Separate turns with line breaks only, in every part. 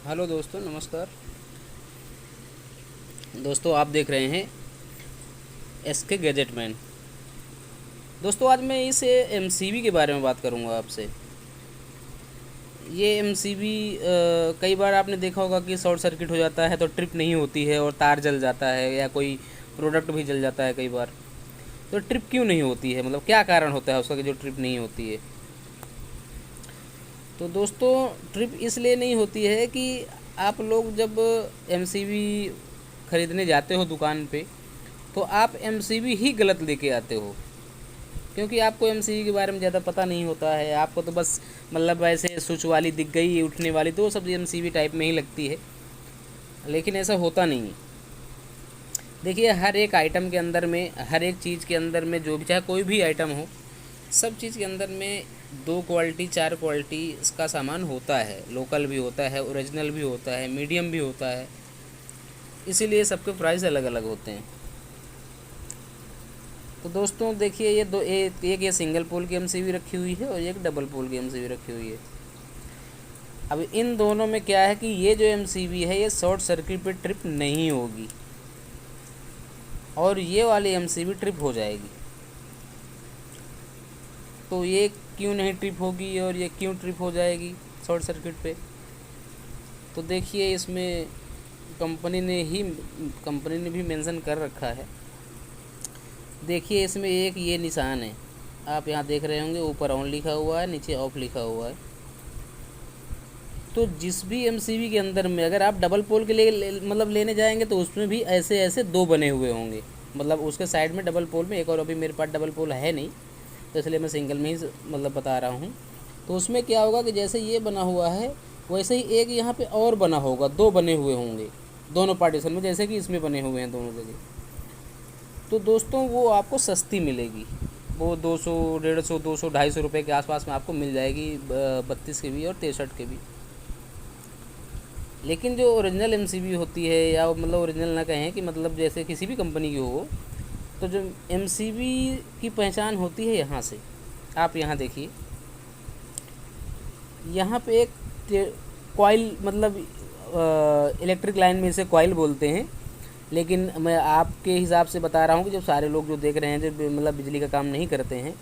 Hello दोस्तों, नमस्कार। दोस्तों, आप देख रहे हैं एसके गैजेटमैन। दोस्तों, आज मैं इस एमसीबी के बारे में बात करूंगा आपसे। ये एमसीबी कई बार आपने देखा होगा कि शॉर्ट सर्किट हो जाता है तो ट्रिप नहीं होती है और तार जल जाता है या कोई प्रोडक्ट भी जल जाता है कई बार। तो ट्रिप क्यों नहीं होती है, मतलब क्या कारण होता है उसका कि जो ट्रिप नहीं होती है। तो दोस्तों, ट्रिप इसलिए नहीं होती है कि आप लोग जब एमसीबी ख़रीदने जाते हो दुकान पे, तो आप एमसीबी ही गलत लेके आते हो, क्योंकि आपको एमसीबी के बारे में ज़्यादा पता नहीं होता है। आपको तो बस मतलब ऐसे स्विच वाली दिख गई उठने वाली, तो वो सब एमसीबी टाइप में ही लगती है, लेकिन ऐसा होता नहीं है। देखिए, हर एक आइटम के अंदर में, हर एक चीज़ के अंदर में, जो भी चाहे कोई भी आइटम हो, सब चीज़ के अंदर में दो क्वालिटी चार क्वालिटी इसका सामान होता है। लोकल भी होता है, ओरिजिनल भी होता है, मीडियम भी होता है। इसीलिए सबके प्राइस अलग अलग होते हैं। तो दोस्तों देखिए, ये दो एक ये सिंगल पोल की एमसीबी रखी हुई है और एक डबल पोल की एमसीबी रखी हुई है। अब इन दोनों में क्या है कि ये जो एमसीबी है ये शॉर्ट सर्किट पे ट्रिप नहीं होगी और ये वाली एमसीबी ट्रिप हो जाएगी। तो ये क्यों नहीं ट्रिप होगी और ये क्यों ट्रिप हो जाएगी शॉर्ट सर्किट पे? तो देखिए, इसमें कंपनी ने भी मेंशन कर रखा है। देखिए, इसमें एक ये निशान है, आप यहाँ देख रहे होंगे, ऊपर ऑन लिखा हुआ है, नीचे ऑफ लिखा हुआ है। तो जिस भी एमसीबी के अंदर में अगर आप डबल पोल के लिए मतलब लेने जाएंगे तो उसमें भी ऐसे ऐसे दो बने हुए होंगे, मतलब उसके साइड में डबल पोल में एक, और अभी मेरे पास डबल पोल है नहीं तो इसलिए मैं सिंगल में ही मतलब बता रहा हूँ। तो उसमें क्या होगा कि जैसे ये बना हुआ है वैसे ही एक यहाँ पे और बना होगा, दो बने हुए होंगे दोनों पार्टीशन में, जैसे कि इसमें बने हुए हैं दोनों जगह। तो दोस्तों, वो आपको सस्ती मिलेगी। वो 200, 150, 200, 250 रुपये के आसपास में आपको मिल जाएगी, 32 के भी और 63 के भी। लेकिन जो ओरिजिनल एमसीबी होती है, या मतलब ओरिजिनल ना कहें कि मतलब जैसे किसी भी कंपनी की हो, तो जो एमसीबी की पहचान होती है यहाँ से। आप यहाँ देखिए, यहाँ पे एक कॉइल, मतलब इलेक्ट्रिक लाइन में इसे कॉइल बोलते हैं, लेकिन मैं आपके हिसाब से बता रहा हूँ कि जो सारे लोग जो देख रहे हैं, जो मतलब बिजली का काम नहीं करते हैं,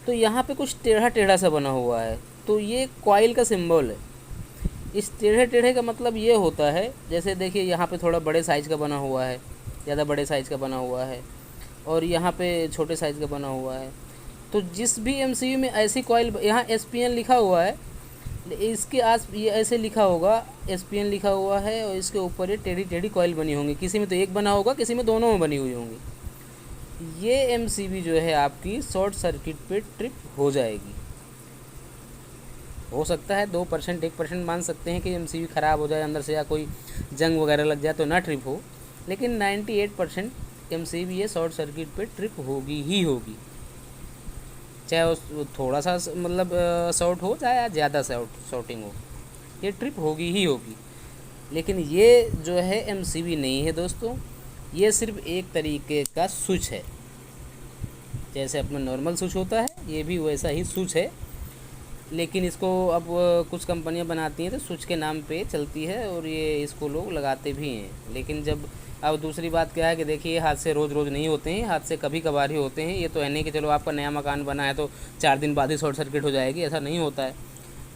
तो यहाँ पे कुछ टेढ़ा टेढ़ा सा बना हुआ है, तो ये कॉइल का सिंबल है। इस टेढ़े टेढ़े का मतलब ये होता है, जैसे देखिए यहाँ पे थोड़ा बड़े साइज़ का बना हुआ है, ज़्यादा बड़े साइज़ का बना हुआ है, और यहाँ पे छोटे साइज़ का बना हुआ है। तो जिस भी एमसीयू में ऐसी कॉइल, यहाँ एसपीएन लिखा हुआ है, इसके आस ये ऐसे लिखा होगा, एसपीएन लिखा हुआ है, और इसके ऊपर ये टेढ़ी टेढ़ी कॉइल बनी होंगी। किसी में तो एक बना होगा, किसी में दोनों में बनी हुई होंगी। ये एमसीबी जो है आपकी शॉर्ट सर्किट पे ट्रिप हो जाएगी। हो सकता है 2%, 1% मान सकते हैं कि एमसीबी ख़राब हो जाए अंदर से, या कोई जंग वगैरह लग जाए तो ना ट्रिप हो, लेकिन 98% एमसीबी ये शॉर्ट सर्किट पे ट्रिप होगी ही होगी। चाहे उस थोड़ा सा मतलब शॉर्ट हो, चाहे या ज़्यादा शॉर्टिंग हो, ये ट्रिप होगी ही होगी। लेकिन ये जो है एमसीबी नहीं है दोस्तों, ये सिर्फ एक तरीके का स्विच है। जैसे अपना नॉर्मल स्विच होता है, ये भी वैसा ही स्विच है, लेकिन इसको अब कुछ कंपनियां बनाती हैं तो स्विच के नाम पे चलती है, और ये इसको लोग लगाते भी हैं। लेकिन जब अब दूसरी बात क्या है कि देखिए, हादसे रोज़ रोज़ नहीं होते हैं, हादसे कभी कभार ही होते हैं। ये तो है नहीं कि चलो आपका नया मकान बना है तो 4 दिन बाद ही शॉर्ट सर्किट हो जाएगी, ऐसा नहीं होता है।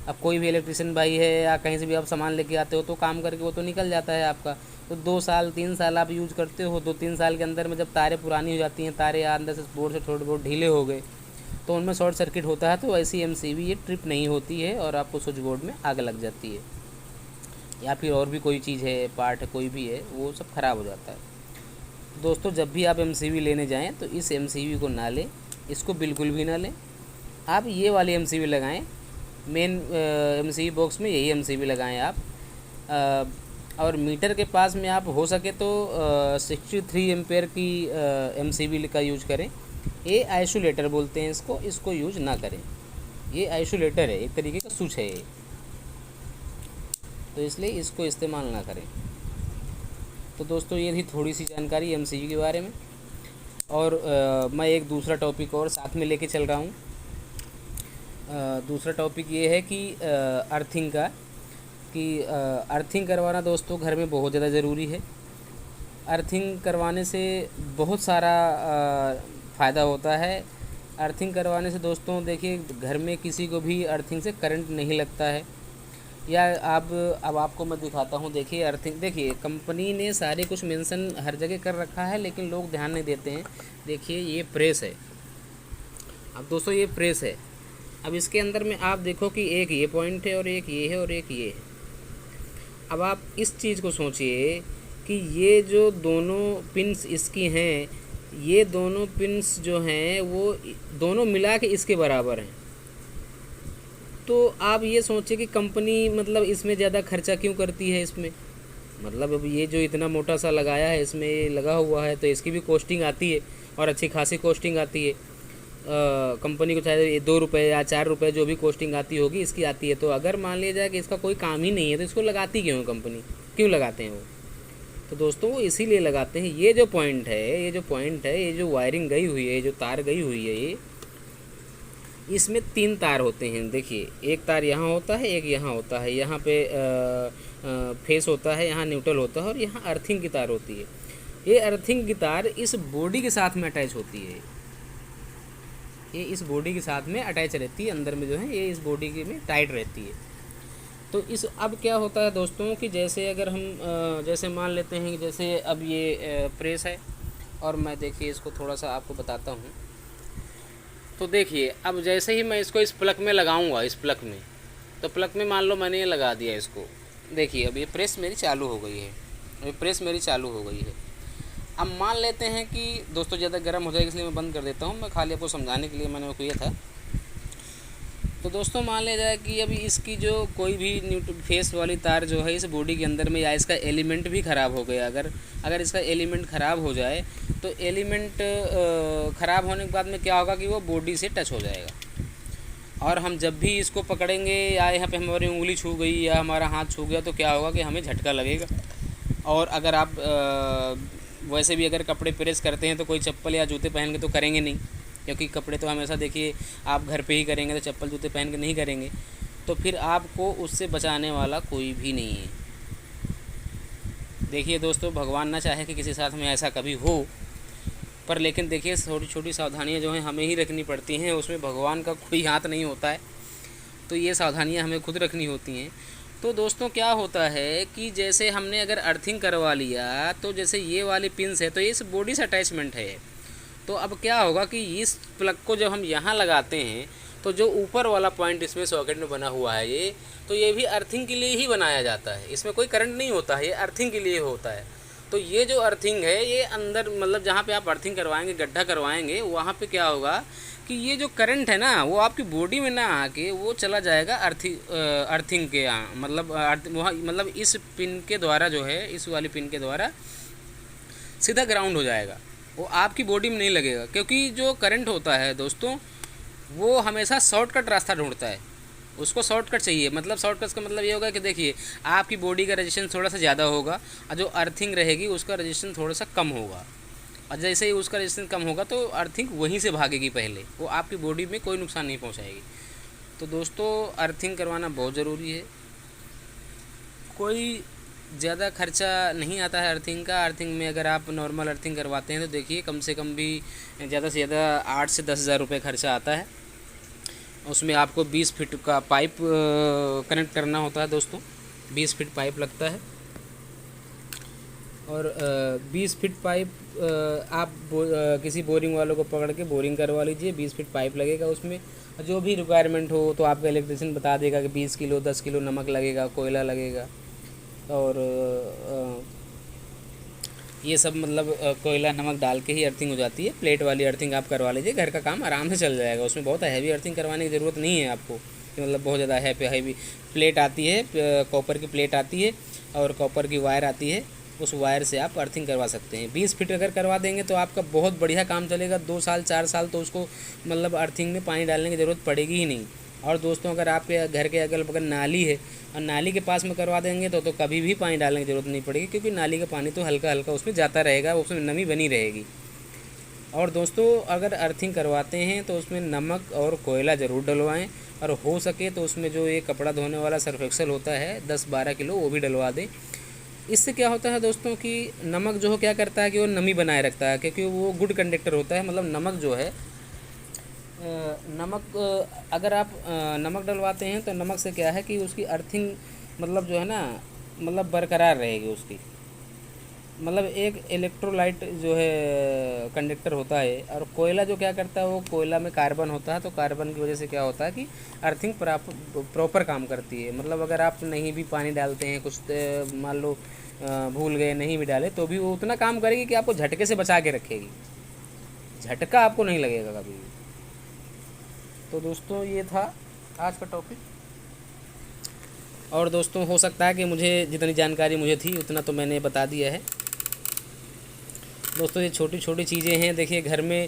अब कोई भी इलेक्ट्रिशियन भाई है या कहीं से भी आप सामान लेके आते हो तो काम करके वो तो निकल जाता है आपका। तो 2 साल 3 साल आप यूज़ करते हो, 2-3 साल के अंदर में जब तारें पुरानी हो जाती हैं, तारें अंदर से बोर्ड से थोड़े बहुत ढीले हो गए, तो उनमें शॉर्ट सर्किट होता है। तो ऐसी एमसीबी ये ट्रिप नहीं होती है और आपको स्विच बोर्ड में आग लग जाती है, या फिर और भी कोई चीज़ है, पार्ट है कोई भी है, वो सब ख़राब हो जाता है। दोस्तों, जब भी आप एमसीबी लेने जाएं तो इस एमसीबी को ना लें, इसको बिल्कुल भी ना लें। आप ये वाली एमसीबी लगाएं, मेन एमसीबी बॉक्स में यही एमसीबी लगाएं आप। और मीटर के पास में आप हो सके तो 63 एम्पेयर की एमसीबी का यूज करें। ये आइसोलेटर बोलते हैं इसको यूज ना करें। ये आइसोलेटर है, एक तरीके का स्विच है ये, तो इसलिए इसको इस्तेमाल ना करें। तो दोस्तों, ये थी थोड़ी सी जानकारी एमसीबी के बारे में। और मैं एक दूसरा टॉपिक और साथ में लेके चल रहा हूँ। दूसरा टॉपिक ये है कि अर्थिंग का, कि अर्थिंग करवाना दोस्तों घर में बहुत ज़्यादा ज़रूरी है। अर्थिंग करवाने से बहुत सारा फ़ायदा होता है। अर्थिंग करवाने से दोस्तों देखिए घर में किसी को भी अर्थिंग से करंट नहीं लगता है। या अब आपको मैं दिखाता हूँ। देखिए अर्थिंग, देखिए कंपनी ने सारे कुछ मेंशन हर जगह कर रखा है लेकिन लोग ध्यान नहीं देते हैं। देखिए ये प्रेस है। अब दोस्तों ये प्रेस है। अब इसके अंदर में आप देखो कि एक ये पॉइंट है और एक ये है और एक ये है। अब आप इस चीज़ को सोचिए कि ये जो दोनों पिन्स इसकी हैं, ये दोनों पिन्स जो हैं वो दोनों मिला के इसके बराबर हैं। तो आप ये सोचिए कि कंपनी मतलब इसमें ज़्यादा खर्चा क्यों करती है इसमें। मतलब अब ये जो इतना मोटा सा लगाया है, इसमें ये लगा हुआ है, तो इसकी भी कॉस्टिंग आती है और अच्छी खासी कॉस्टिंग आती है। कंपनी को चाहे 2 रुपये या 4 रुपये जो भी कॉस्टिंग आती होगी इसकी आती है। तो अगर मान लिया जाए कि इसका कोई काम ही नहीं है तो इसको लगाती क्यों कंपनी, क्यों लगाते हैं वो? तो दोस्तों वो इसीलिए लगाते हैं। ये जो पॉइंट है, ये जो वायरिंग गई हुई है, ये जो तार गई हुई है, ये इसमें 3 तार होते हैं। देखिए एक तार यहाँ होता है, एक यहाँ होता है, यहाँ पे फेस होता है, यहाँ न्यूट्रल होता है और यहाँ अर्थिंग की तार होती है। ये अर्थिंग की तार इस बॉडी के साथ में अटैच होती है। ये इस बॉडी के साथ में अटैच रहती है, अंदर में जो है ये इस बॉडी के में टाइट रहती है। तो इस अब क्या होता है दोस्तों कि जैसे अगर हम जैसे मान लेते हैं कि जैसे अब ये प्रेस है और मैं देखिए इसको थोड़ा सा आपको बताता हूँ। तो देखिए अब जैसे ही मैं इसको इस प्लग में लगाऊंगा, इस प्लग में, तो प्लग में मान लो मैंने ये लगा दिया इसको। देखिए अब ये प्रेस मेरी चालू हो गई है, ये प्रेस मेरी चालू हो गई है। अब मान लेते हैं कि दोस्तों ज़्यादा गर्म हो जाएगा इसलिए मैं बंद कर देता हूँ। मैं खाली आपको समझाने के लिए मैंने वो किया था। तो दोस्तों मान लिया जाए कि अभी इसकी जो कोई भी फेस वाली तार जो है इस बॉडी के अंदर में, या इसका एलिमेंट भी ख़राब हो गया, अगर इसका एलिमेंट ख़राब हो जाए तो एलिमेंट ख़राब होने के बाद में क्या होगा कि वो बॉडी से टच हो जाएगा। और हम जब भी इसको पकड़ेंगे या यहाँ पे हमारी उंगली छू गई या हमारा हाथ छू गया तो क्या होगा कि हमें झटका लगेगा। और अगर आप वैसे भी अगर कपड़े प्रेस करते हैं तो कोई चप्पल या जूते पहन के तो करेंगे नहीं, क्योंकि कपड़े तो हमेशा देखिए आप घर पे ही करेंगे, तो चप्पल जूते पहन के नहीं करेंगे। तो फिर आपको उससे बचाने वाला कोई भी नहीं है। देखिए दोस्तों भगवान ना चाहे कि किसी साथ में ऐसा कभी हो, पर लेकिन देखिए छोटी छोटी सावधानियां जो हैं हमें ही रखनी पड़ती हैं, उसमें भगवान का कोई हाथ नहीं होता है। तो ये सावधानियां हमें खुद रखनी होती हैं। तो दोस्तों क्या होता है कि जैसे हमने अगर अर्थिंग करवा लिया तो जैसे ये वाली पिन्स है तो ये इस बॉडी से अटैचमेंट है। तो अब क्या होगा कि इस प्लग को जब हम यहाँ लगाते हैं तो जो ऊपर वाला पॉइंट इसमें सॉकेट में बना हुआ है ये, तो ये भी अर्थिंग के लिए ही बनाया जाता है। इसमें कोई करंट नहीं होता है, ये अर्थिंग के लिए होता है। तो ये जो अर्थिंग है ये अंदर मतलब जहाँ पे आप अर्थिंग करवाएंगे, गड्ढा करवाएंगे, वहाँ पे क्या होगा कि ये जो करंट है ना वो आपकी बॉडी में ना आके वो चला जाएगा अर्थिंग के यहाँ, मतलब इस पिन के द्वारा जो है, इस वाली पिन के द्वारा सीधा ग्राउंड हो जाएगा, वो आपकी बॉडी में नहीं लगेगा। क्योंकि जो करंट होता है दोस्तों वो हमेशा शॉर्टकट रास्ता ढूंढता है, उसको शॉर्टकट चाहिए। मतलब शॉर्टकट का मतलब ये होगा कि देखिए आपकी बॉडी का रजिस्टेंस थोड़ा सा ज़्यादा होगा और जो अर्थिंग रहेगी उसका रजिस्टेंस थोड़ा सा कम होगा। और जैसे ही उसका रजिस्टेंस कम होगा तो अर्थिंग वहीं से भागेगी पहले, वो आपकी बॉडी में कोई नुकसान नहीं पहुंचाएगी। तो दोस्तों अर्थिंग करवाना बहुत ज़रूरी है। कोई ज़्यादा खर्चा नहीं आता है अर्थिंग का। अर्थिंग में अगर आप नॉर्मल अर्थिंग करवाते हैं तो देखिए कम से कम भी ज़्यादा से ज़्यादा 8 से 10 हज़ार रुपये खर्चा आता है। उसमें आपको 20 फीट का पाइप कनेक्ट करना होता है दोस्तों, 20 फीट पाइप लगता है। और 20 फीट पाइप आप किसी बोरिंग वालों को पकड़ के बोरिंग करवा लीजिए। 20 फीट पाइप लगेगा, उसमें जो भी रिक्वायरमेंट हो तो आपका इलेक्ट्रिशियन बता देगा कि 20 किलो 10 किलो नमक लगेगा, कोयला लगेगा। और ये सब मतलब कोयला नमक डाल के ही अर्थिंग हो जाती है। प्लेट वाली अर्थिंग आप करवा लीजिए, घर का काम आराम से चल जाएगा। उसमें बहुत हैवी अर्थिंग करवाने की ज़रूरत नहीं है आपको, मतलब बहुत ज़्यादा हैवी प्लेट आती है, कॉपर की प्लेट आती है और कॉपर की वायर आती है, उस वायर से आप अर्थिंग करवा सकते हैं। 20 फीट अगर करवा देंगे तो आपका बहुत बढ़िया काम चलेगा। 2 साल 4 साल तो उसको मतलब अर्थिंग में पानी डालने की ज़रूरत पड़ेगी ही नहीं। और दोस्तों अगर आपके घर के अगल बगल नाली है और नाली के पास में करवा देंगे तो कभी भी पानी डालने की ज़रूरत नहीं पड़ेगी, क्योंकि नाली का पानी तो हल्का हल्का उसमें जाता रहेगा, उसमें नमी बनी रहेगी। और दोस्तों अगर अर्थिंग करवाते हैं तो उसमें नमक और कोयला ज़रूर डलवाएं। और हो सके तो उसमें जो ये कपड़ा धोने वाला सर्फ एक्सेल होता है 10-12 किलो वो भी डलवा दें। इससे क्या होता है दोस्तों कि नमक जो है क्या करता है कि वो नमी बनाए रखता है, क्योंकि वो गुड कंडक्टर होता है। मतलब नमक जो है नमक अगर आप नमक डलवाते हैं तो नमक से क्या है कि उसकी अर्थिंग मतलब जो है ना मतलब बरकरार रहेगी उसकी। मतलब एक इलेक्ट्रोलाइट जो है कंडक्टर होता है। और कोयला जो क्या करता है वो कोयला में कार्बन होता है, तो कार्बन की वजह से क्या होता है कि अर्थिंग प्रॉपर काम करती है। मतलब अगर आप नहीं भी पानी डालते हैं कुछ मान लो भूल गए नहीं भी डाले तो भी वो उतना काम करेगी कि आपको झटके से बचा के रखेगी, झटका आपको नहीं लगेगा कभी भी। तो दोस्तों ये था आज का टॉपिक। और दोस्तों हो सकता है कि मुझे जितनी जानकारी मुझे थी उतना तो मैंने बता दिया है। दोस्तों ये छोटी छोटी चीज़ें हैं। देखिए घर में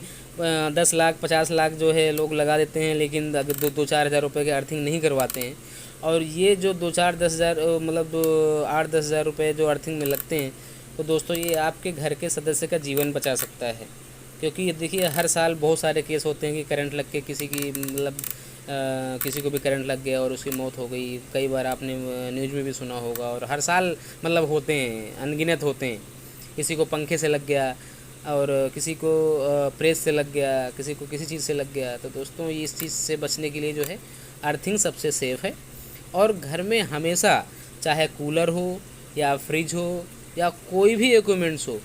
10 लाख 50 लाख जो है लोग लगा देते हैं, लेकिन अगर 2-4 हज़ार रुपये के अर्थिंग नहीं करवाते हैं। और ये जो 2-4-10 हज़ार मतलब 8-10 हज़ार रुपये जो अर्थिंग में लगते हैं, तो दोस्तों ये आपके घर के सदस्य का जीवन बचा सकता है। क्योंकि ये देखिए हर साल बहुत सारे केस होते हैं कि करंट लग के किसी की मतलब किसी को भी करंट लग गया और उसकी मौत हो गई। कई बार आपने न्यूज़ में भी सुना होगा, और हर साल मतलब होते हैं, अनगिनत होते हैं। किसी को पंखे से लग गया और किसी को प्रेस से लग गया, किसी को किसी चीज़ से लग गया। तो दोस्तों ये इस चीज़ से बचने के लिए जो है अर्थिंग सबसे सेफ़ है। और घर में हमेशा चाहे कूलर हो या फ्रिज हो या कोई भी इक्विपमेंट्स हो,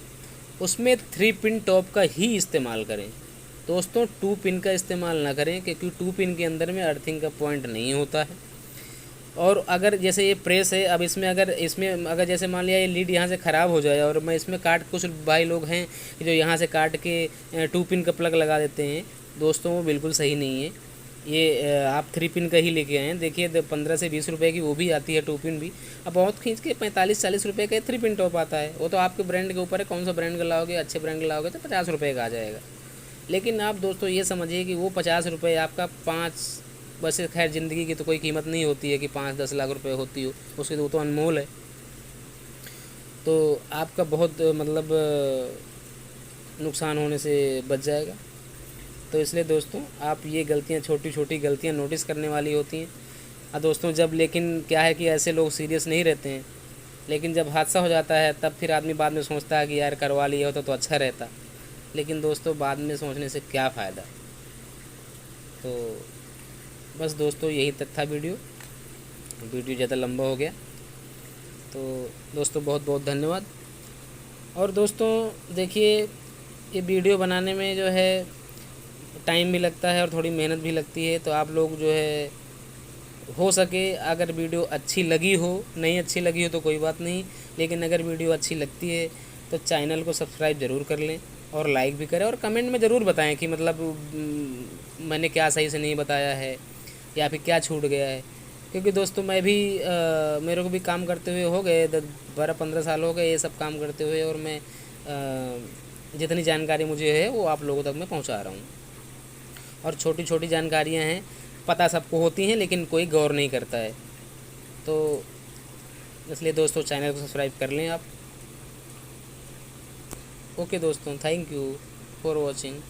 उसमें 3 पिन टॉप का ही इस्तेमाल करें दोस्तों। 2 पिन का इस्तेमाल ना करें, क्योंकि 2 पिन के अंदर में अर्थिंग का पॉइंट नहीं होता है। और अगर जैसे ये प्रेस है, अब इसमें अगर जैसे मान लिया ये लीड यहाँ से ख़राब हो जाए और मैं इसमें कुछ भाई लोग हैं जो यहाँ से काट के 2 पिन का प्लग लगा देते हैं, दोस्तों वो बिल्कुल सही नहीं है। ये आप 3 पिन का ही लेके आएँ। देखिए 15 से 20 रुपए की वो भी आती है 2 पिन भी। अब बहुत खींच के 45-40 रुपये का 3 पिन टॉप आता है। वो तो आपके ब्रांड के ऊपर है, कौन सा ब्रांड का लाओगे। अच्छे ब्रांड का लाओगे तो 50 रुपये का आ जाएगा। लेकिन आप दोस्तों ये समझिए कि वो 50 रुपये आपका 5, वैसे खैर ज़िंदगी की तो कोई कीमत नहीं होती है कि 5-10 लाख रुपए होती हो, उसकी तो अनमोल है। तो आपका बहुत मतलब नुकसान होने से बच जाएगा। तो इसलिए दोस्तों आप ये गलतियाँ, छोटी छोटी गलतियाँ नोटिस करने वाली होती हैं। दोस्तों जब लेकिन क्या है कि ऐसे लोग सीरियस नहीं रहते हैं, लेकिन जब हादसा हो जाता है तब फिर आदमी बाद में सोचता है कि यार करवा लिया होता तो अच्छा रहता। लेकिन दोस्तों बाद में सोचने से क्या फ़ायदा। तो बस दोस्तों यही तक था वीडियो ज़्यादा लंबा हो गया। तो दोस्तों बहुत बहुत धन्यवाद। और दोस्तों देखिए ये वीडियो बनाने में जो है टाइम भी लगता है और थोड़ी मेहनत भी लगती है। तो आप लोग जो है हो सके अगर वीडियो अच्छी लगी हो, नहीं अच्छी लगी हो तो कोई बात नहीं, लेकिन अगर वीडियो अच्छी लगती है तो चैनल को सब्सक्राइब ज़रूर कर लें और लाइक भी करें। और कमेंट में ज़रूर बताएं कि मतलब मैंने क्या सही से नहीं बताया है या फिर क्या छूट गया है। क्योंकि दोस्तों मैं भी मेरे को भी काम करते हुए हो गए 12-15 साल हो गए ये सब काम करते हुए, और मैं जितनी जानकारी मुझे है वो आप लोगों तक मैं पहुंचा रहा हूं। और छोटी छोटी जानकारियां हैं, पता सबको होती हैं लेकिन कोई गौर नहीं करता है। तो इसलिए दोस्तों चैनल को सब्सक्राइब कर लें आप। ओके दोस्तों, थैंक यू फॉर वॉचिंग।